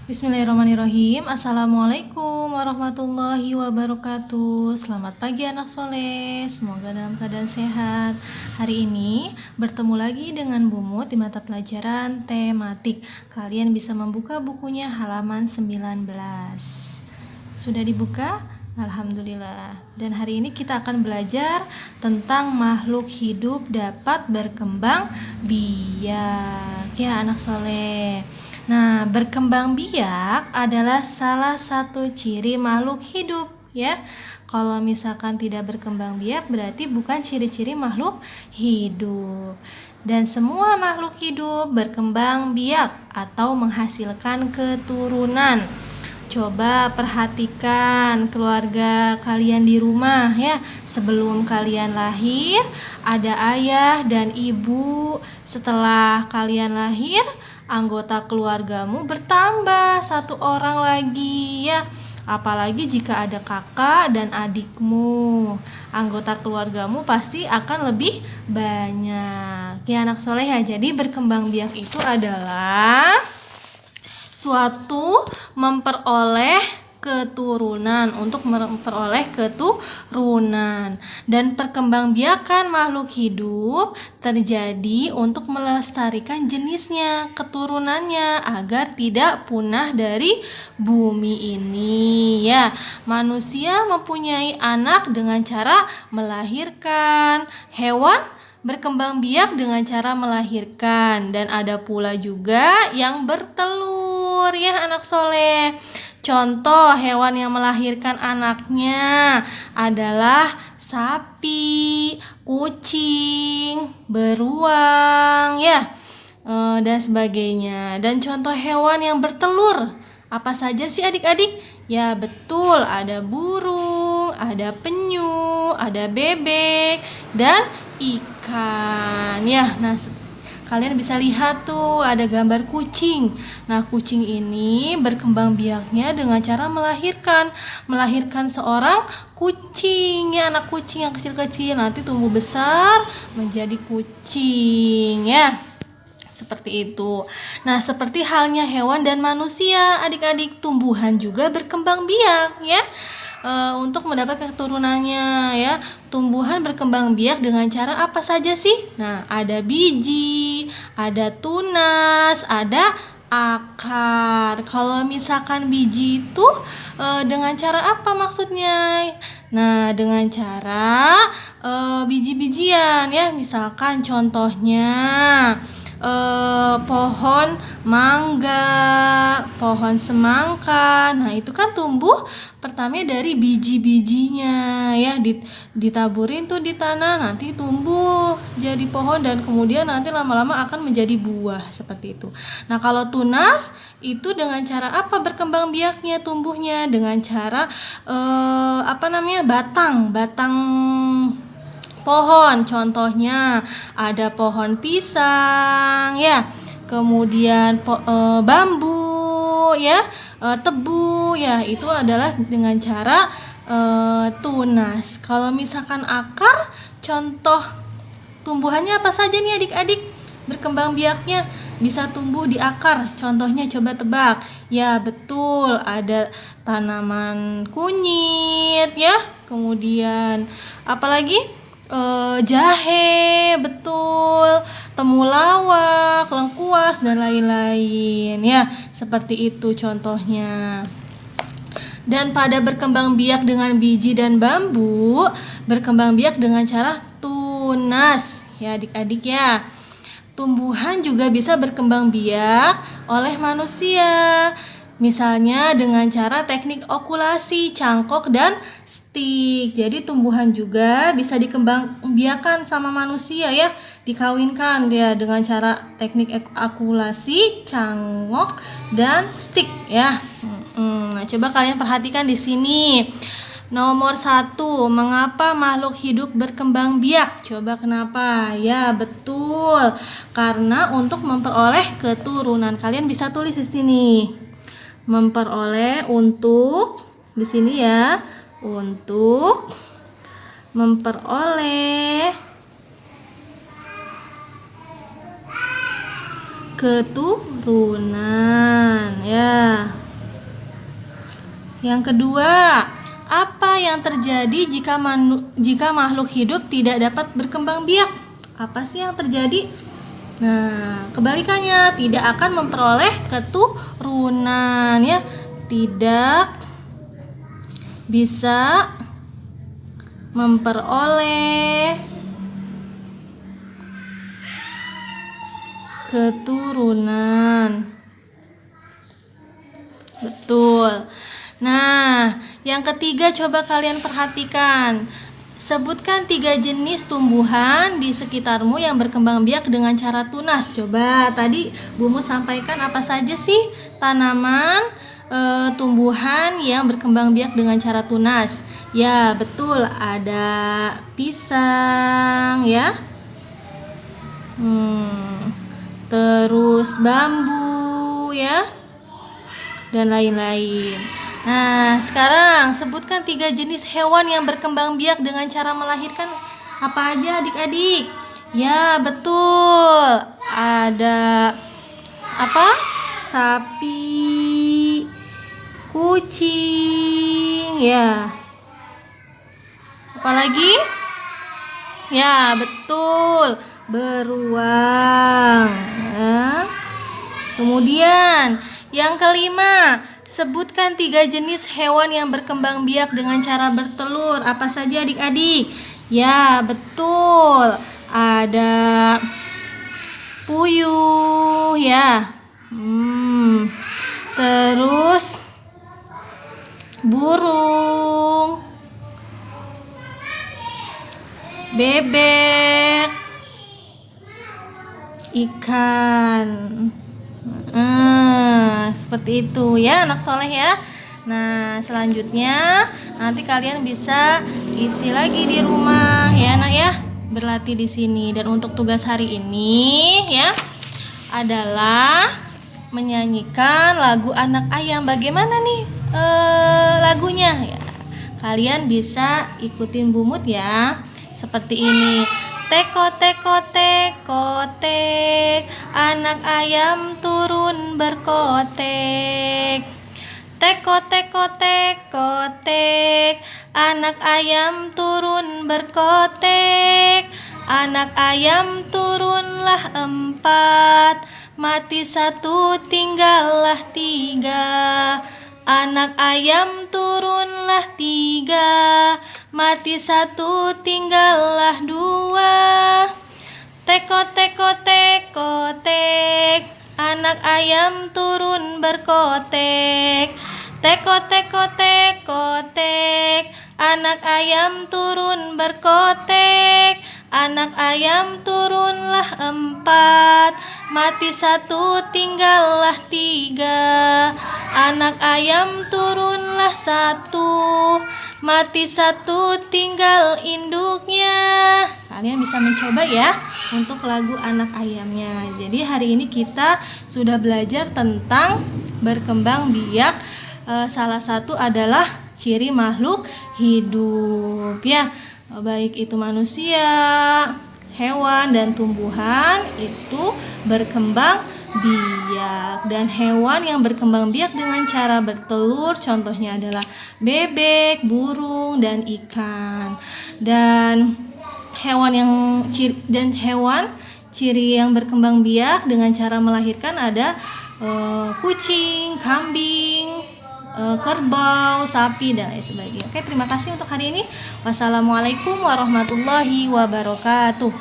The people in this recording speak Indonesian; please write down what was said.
Bismillahirrahmanirrahim. Assalamualaikum warahmatullahi wabarakatuh. Selamat pagi anak soleh, semoga dalam keadaan sehat. Hari ini bertemu lagi dengan Bu Mut di mata pelajaran tematik. Kalian bisa membuka bukunya halaman 19. Sudah dibuka? Alhamdulillah. Dan hari ini kita akan belajar tentang makhluk hidup dapat berkembang biak. Ya anak soleh. Nah, berkembang biak adalah salah satu ciri makhluk hidup, ya. Kalau misalkan tidak berkembang biak berarti bukan ciri-ciri makhluk hidup. Dan semua makhluk hidup berkembang biak atau menghasilkan keturunan. Coba perhatikan keluarga kalian di rumah ya. Sebelum kalian lahir, ada ayah dan ibu. Setelah kalian lahir, anggota keluargamu bertambah 1 orang lagi ya. Apalagi jika ada kakak dan adikmu, anggota keluargamu pasti akan lebih banyak. Ya anak soleh ya, jadi berkembang biak itu adalah suatu memperoleh keturunan, untuk memperoleh keturunan. Dan perkembangbiakan makhluk hidup terjadi untuk melestarikan jenisnya, keturunannya agar tidak punah dari bumi ini ya. Manusia mempunyai anak dengan cara melahirkan, hewan berkembang biak dengan cara melahirkan, dan ada pula juga yang bertelur ya anak soleh. Contoh hewan yang melahirkan anaknya adalah sapi, kucing, beruang ya, dan sebagainya. Dan contoh hewan yang bertelur apa saja sih adik-adik? Ya betul, ada burung, ada penyu, ada bebek, dan ikan ya. Nah, kalian bisa lihat tuh ada gambar kucing. Nah, kucing ini berkembang biaknya dengan cara melahirkan seorang kucing ya, anak kucing yang kecil-kecil nanti tumbuh besar menjadi kucing ya. Seperti itu. Nah, seperti halnya hewan dan manusia, adik-adik, tumbuhan juga berkembang biak ya. Untuk mendapatkan keturunannya ya. Tumbuhan berkembang biak dengan cara apa saja sih? Nah, ada biji, ada tunas, ada akar. Kalau misalkan biji itu dengan cara apa maksudnya? Nah, dengan cara biji-bijian ya. Misalkan contohnya pohon mangga, pohon semangka. Nah, itu kan tumbuh pertama dari biji-bijinya ya, ditaburin tuh di tanah, nanti tumbuh jadi pohon dan kemudian nanti lama-lama akan menjadi buah seperti itu. Nah, kalau tunas itu dengan cara apa berkembang biaknya, tumbuhnya dengan cara batang pohon. Contohnya ada pohon pisang ya, kemudian bambu ya, tebu ya, itu adalah dengan cara tunas. Kalau misalkan akar, contoh tumbuhannya apa saja nih adik-adik? Berkembang biaknya bisa tumbuh di akar. Contohnya coba tebak. Ya betul, ada tanaman kunyit ya. Kemudian apalagi? Jahe, betul, temulawak, lengkuas, dan lain-lain ya. Seperti itu contohnya. Dan pada berkembang biak dengan biji dan bambu, berkembang biak dengan cara tunas ya adik-adik ya. Tumbuhan juga bisa berkembang biak oleh manusia. Misalnya dengan cara teknik okulasi, cangkok, dan stik. Jadi tumbuhan juga bisa dikembangbiakan sama manusia ya, dikawinkan ya dengan cara teknik okulasi, cangkok, dan stik ya. Nah, coba kalian perhatikan di sini. Nomor 1, mengapa makhluk hidup berkembang biak? Coba kenapa? Ya, betul. Karena untuk memperoleh keturunan. Kalian bisa tulis di sini. Memperoleh untuk di sini ya, untuk memperoleh keturunan ya. Yang kedua, apa yang terjadi jika makhluk hidup tidak dapat berkembang biak? Apa sih yang terjadi? Nah, kebalikannya, tidak akan memperoleh keturunan ya. Tidak bisa memperoleh keturunan. Betul. Nah, yang ketiga coba kalian perhatikan. Sebutkan 3 jenis tumbuhan di sekitarmu yang berkembang biak dengan cara tunas. Coba tadi Bumu sampaikan apa saja sih tanaman, tumbuhan yang berkembang biak dengan cara tunas. Ya, betul, ada pisang ya. Terus bambu ya. Dan lain-lain. Nah, sekarang sebutkan 3 jenis hewan yang berkembang biak dengan cara melahirkan. Apa aja adik-adik? Ya, betul. Ada apa? Sapi, kucing, ya. Apalagi? Ya, betul. Beruang. Ya. Kemudian, yang kelima, sebutkan 3 jenis hewan yang berkembang biak dengan cara bertelur. Apa saja adik-adik? Ya, betul. Ada puyuh ya. Terus burung, bebek, ikan. Seperti itu ya anak soleh ya. Nah, selanjutnya nanti kalian bisa isi lagi di rumah ya anak ya, berlatih di sini. Dan untuk tugas hari ini ya adalah menyanyikan lagu Anak Ayam. Bagaimana nih lagunya ya? Kalian bisa ikutin Bumut ya. Seperti ini. Teko teko teko tek, anak ayam turun berkotek. Teko teko teko tek, anak ayam turun berkotek. Anak ayam turunlah 4, mati 1 tinggallah 3. Anak ayam turunlah 3, mati 1 tinggallah 2. Teko teko teko tek, anak ayam turun berkotek. Teko teko teko tek, anak ayam turun berkotek. Anak ayam turunlah 4, mati 1 tinggallah 3. Anak ayam turunlah 1, mati 1 tinggal induknya. Kalian bisa mencoba ya untuk lagu Anak Ayamnya. Jadi hari ini kita sudah belajar tentang berkembang biak. Salah satu adalah ciri makhluk hidup ya. Baik itu manusia, hewan dan tumbuhan itu berkembang biak. Dan hewan yang berkembang biak dengan cara bertelur contohnya adalah bebek, burung, dan ikan. Dan hewan ciri yang berkembang biak dengan cara melahirkan ada kucing, kambing, kerbau, sapi, dan lain sebagainya. Oke, terima kasih untuk hari ini. Wassalamualaikum warahmatullahi wabarakatuh.